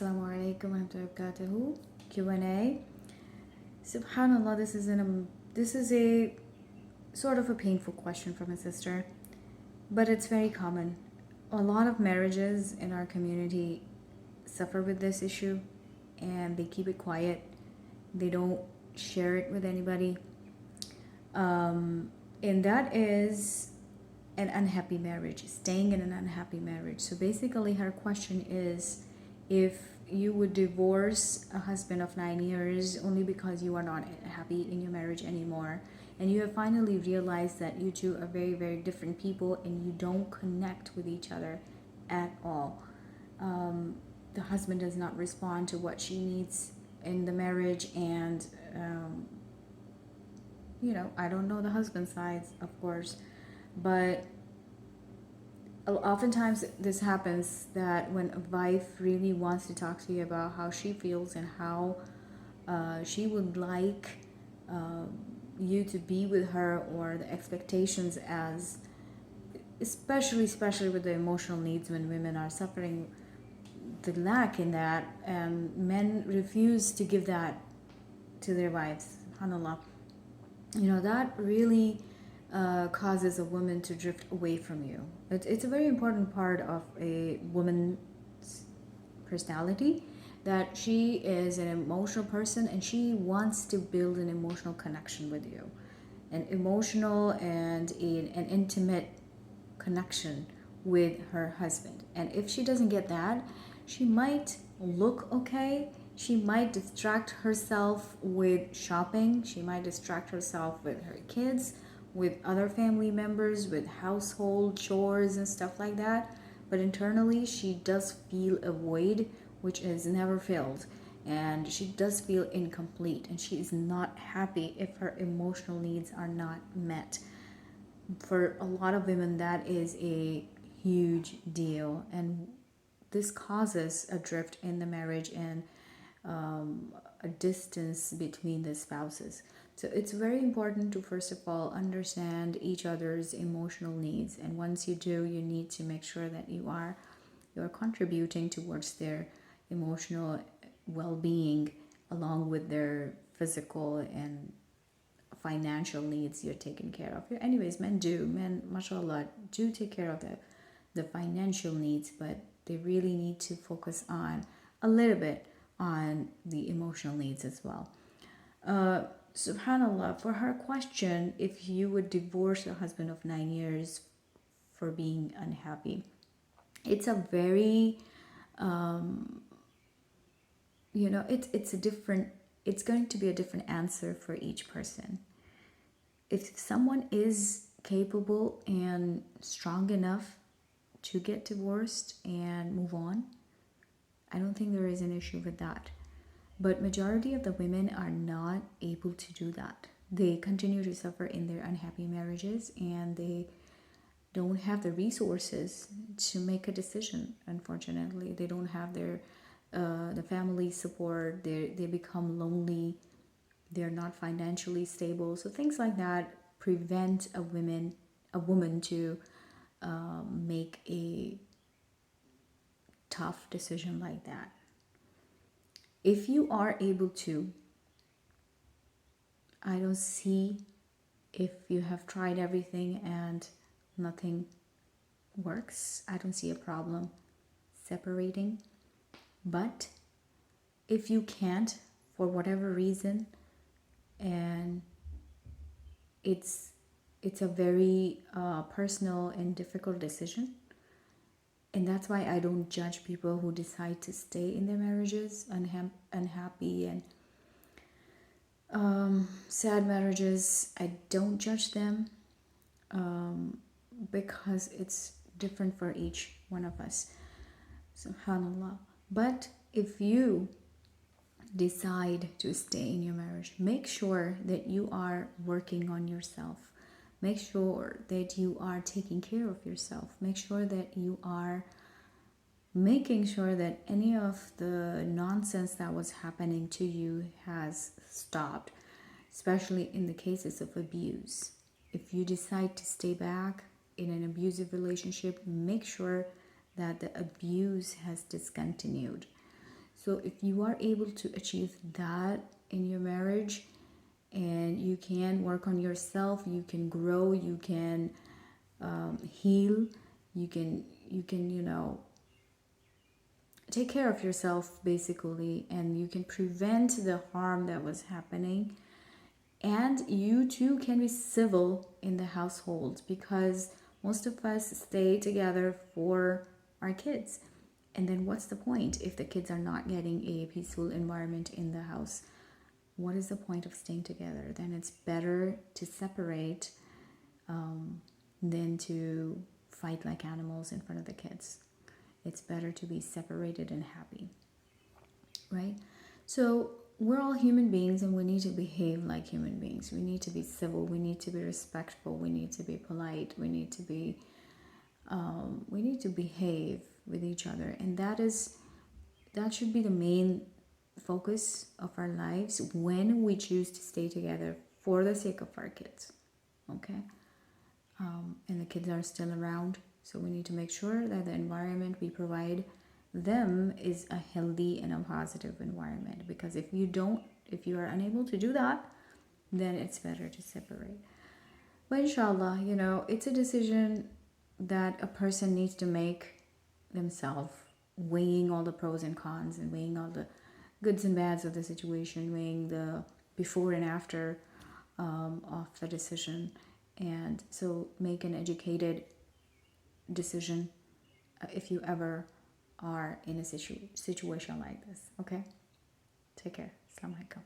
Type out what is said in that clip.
Assalamu alaikum warahmatullahi wabarakatuh. Q&A. Subhanallah, this is a sort of a painful question from a sister, but it's very common. A lot of marriages in our community suffer with this issue and they keep it quiet. They don't share it with anybody. And that is an unhappy marriage, staying in an unhappy marriage. So basically, her question is if you would divorce a husband of 9 years only because you are not happy in your marriage anymore, and you have finally realized that you two are very, very different people and you don't connect with each other at all. The husband does not respond to what she needs in the marriage, and I don't know the husband's sides, of course, but oftentimes this happens that when a wife really wants to talk to you about how she feels and how she would like you to be with her, or the expectations, as especially with the emotional needs, when women are suffering the lack in that, and men refuse to give that to their wives, subhanallah, that really causes a woman to drift away from you. It's a very important part of a woman's personality, that she is an emotional person and she wants to build an emotional connection with you, an emotional and an intimate connection with her husband. And if she doesn't get that, she might look okay, she might distract herself with shopping, she might distract herself with her kids, with other family members, with household chores and stuff like that, but internally she does feel a void which is never filled, and she does feel incomplete, and she is not happy if her emotional needs are not met. For a lot of women, that is a huge deal, and this causes a drift in the marriage and a distance between the spouses. So it's very important to, first of all, understand each other's emotional needs, and once you do, you need to make sure that you are contributing towards their emotional well-being, along with their physical and financial needs. You're taking care of. Anyways, men, mashallah, do take care of the financial needs, but they really need to focus on a little bit on the emotional needs as well. Subhanallah, for her question, if you would divorce a husband of 9 years for being unhappy, it's a very it's going to be a different answer for each person. If someone is capable and strong enough to get divorced and move on, I don't think there is an issue with that. But majority of the women are not able to do that. They continue to suffer in their unhappy marriages, and they don't have the resources to make a decision. Unfortunately, they don't have the family support. They become lonely. They're not financially stable. So things like that prevent a woman to make a tough decision like that. If you are able to, I don't see, if you have tried everything and nothing works, I don't see a problem separating. But if you can't, for whatever reason, and it's a very personal and difficult decision, and that's why I don't judge people who decide to stay in their marriages, unhappy and sad marriages. I don't judge them because it's different for each one of us, subhanallah. But if you decide to stay in your marriage, make sure that you are working on yourself. Make sure that you are taking care of yourself. Make sure that you are making sure that any of the nonsense that was happening to you has stopped, especially in the cases of abuse. If you decide to stay back in an abusive relationship, make sure that the abuse has discontinued. So if you are able to achieve that in your marriage, and you can work on yourself, you can grow, you can heal, you can take care of yourself basically, and you can prevent the harm that was happening. And you too can be civil in the household, because most of us stay together for our kids. And then what's the point if the kids are not getting a peaceful environment in the house? What is the point of staying together? Then it's better to separate than to fight like animals in front of the kids. It's better to be separated and happy, right? So we're all human beings, and we need to behave like human beings. We need to be civil. We need to be respectful. We need to be polite. We need to behave with each other, and that should be the main focus of our lives when we choose to stay together for the sake of our kids. Okay, and the kids are still around, so we need to make sure that the environment we provide them is a healthy and a positive environment. Because if you are unable to do that, then it's better to separate. But inshallah, it's a decision that a person needs to make themselves, weighing all the pros and cons, and weighing all the goods and bads of the situation, weighing the before and after of the decision. And so make an educated decision if you ever are in a situation like this. Okay, take care. Assalamu alaikum.